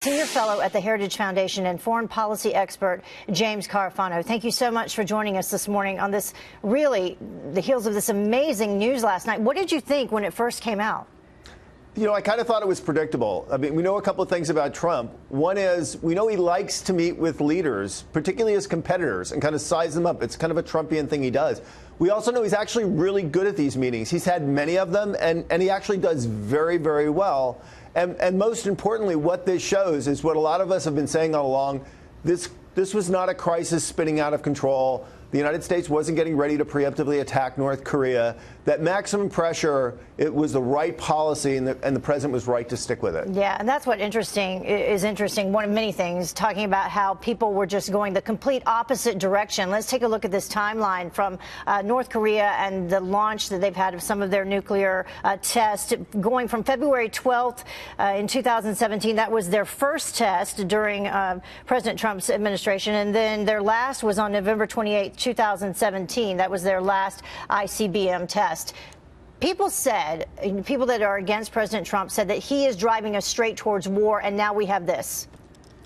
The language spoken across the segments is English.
Senior Fellow at the Heritage Foundation and foreign policy expert James Carafano. Thank you so much for joining us this morning on this, really, the heels of this amazing news last night. What did you think when it first came out? You know, I kind of thought it was predictable. I mean, we know a couple of things about Trump. One is we know he likes to meet with leaders, particularly his competitors, and kind of size them up. It's kind of a Trumpian thing he does. We also know he's actually really good at these meetings. He's had many of them, and he actually does very, very well. And most importantly, what this shows is what a lot of us have been saying all along. This was not a crisis spinning out of control. The United States wasn't getting ready to preemptively attack North Korea. That maximum pressure, it was the right policy, and the president was right to stick with it. Yeah, and that's what is interesting. One of many things, talking about how people were just going the complete opposite direction. Let's take a look at this timeline from North Korea and the launch that they've had of some of their nuclear tests. Going from February 12th in 2017, that was their first test during President Trump's administration, and then their last was on November 28th. 2017. That was their last ICBM test. People that are against President Trump said that he is driving us straight towards war, and now we have this.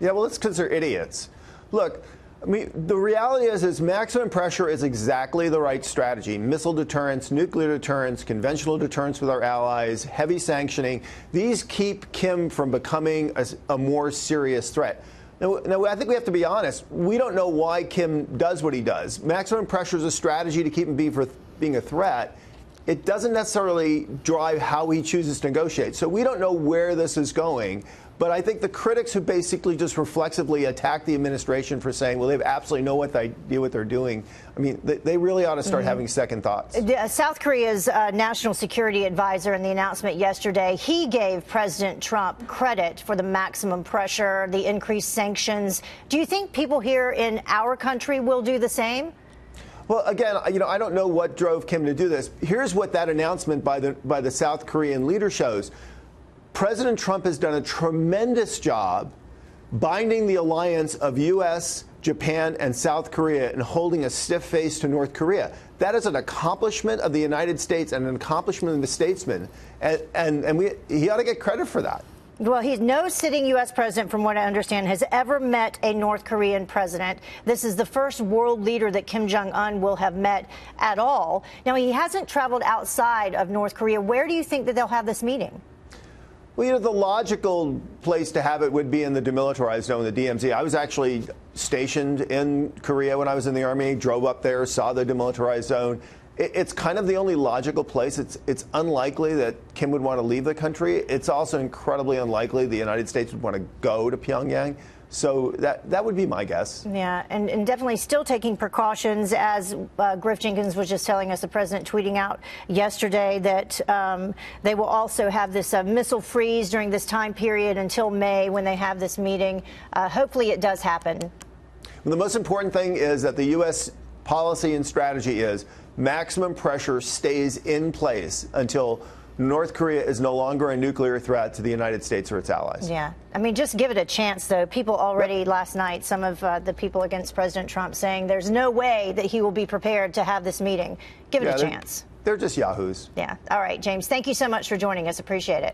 Yeah, well, it's because they're idiots. Look, I mean, the reality is maximum pressure is exactly the right strategy. Missile deterrence, nuclear deterrence, conventional deterrence with our allies, heavy sanctioning. These keep Kim from becoming a more serious threat. Now, I think we have to be honest. We don't know why Kim does what he does. Maximum pressure is a strategy to keep him being a threat. It doesn't necessarily drive how he chooses to negotiate. So we don't know where this is going. But I think the critics who basically just reflexively attack the administration for saying, well, they have absolutely no idea what they're doing, I mean, they really ought to start having second thoughts. South Korea's national security advisor in the announcement yesterday, he gave President Trump credit for the maximum pressure, the increased sanctions. Do you think people here in our country will do the same? Well, again, you know, I don't know what drove Kim to do this. Here's what that announcement by the South Korean leader shows. President Trump has done a tremendous job binding the alliance of U.S., Japan, and South Korea and holding a stiff face to North Korea. That is an accomplishment of the United States and an accomplishment of the statesman. And he ought to get credit for that. Well, no sitting U.S. president, from what I understand, has ever met a North Korean president. This is the first world leader that Kim Jong Un will have met at all. Now, he hasn't traveled outside of North Korea. Where do you think that they'll have this meeting? Well, you know, the logical place to have it would be in the demilitarized zone, the DMZ. I was actually stationed in Korea when I was in the Army, drove up there, saw the demilitarized zone. It's kind of the only logical place. It's unlikely that Kim would want to leave the country. It's also incredibly unlikely the United States would want to go to Pyongyang. So that would be my guess. Yeah, and definitely still taking precautions, as Griff Jenkins was just telling us, the president tweeting out yesterday that they will also have this missile freeze during this time period until May when they have this meeting. Hopefully it does happen. Well, the most important thing is that the U.S. policy and strategy is maximum pressure stays in place until North Korea is no longer a nuclear threat to the United States or its allies. Yeah. I mean, just give it a chance, though. People already last night, some of the people against President Trump saying there's no way that he will be prepared to have this meeting. Give it a chance. They're just yahoos. Yeah. All right, James, thank you so much for joining us. Appreciate it.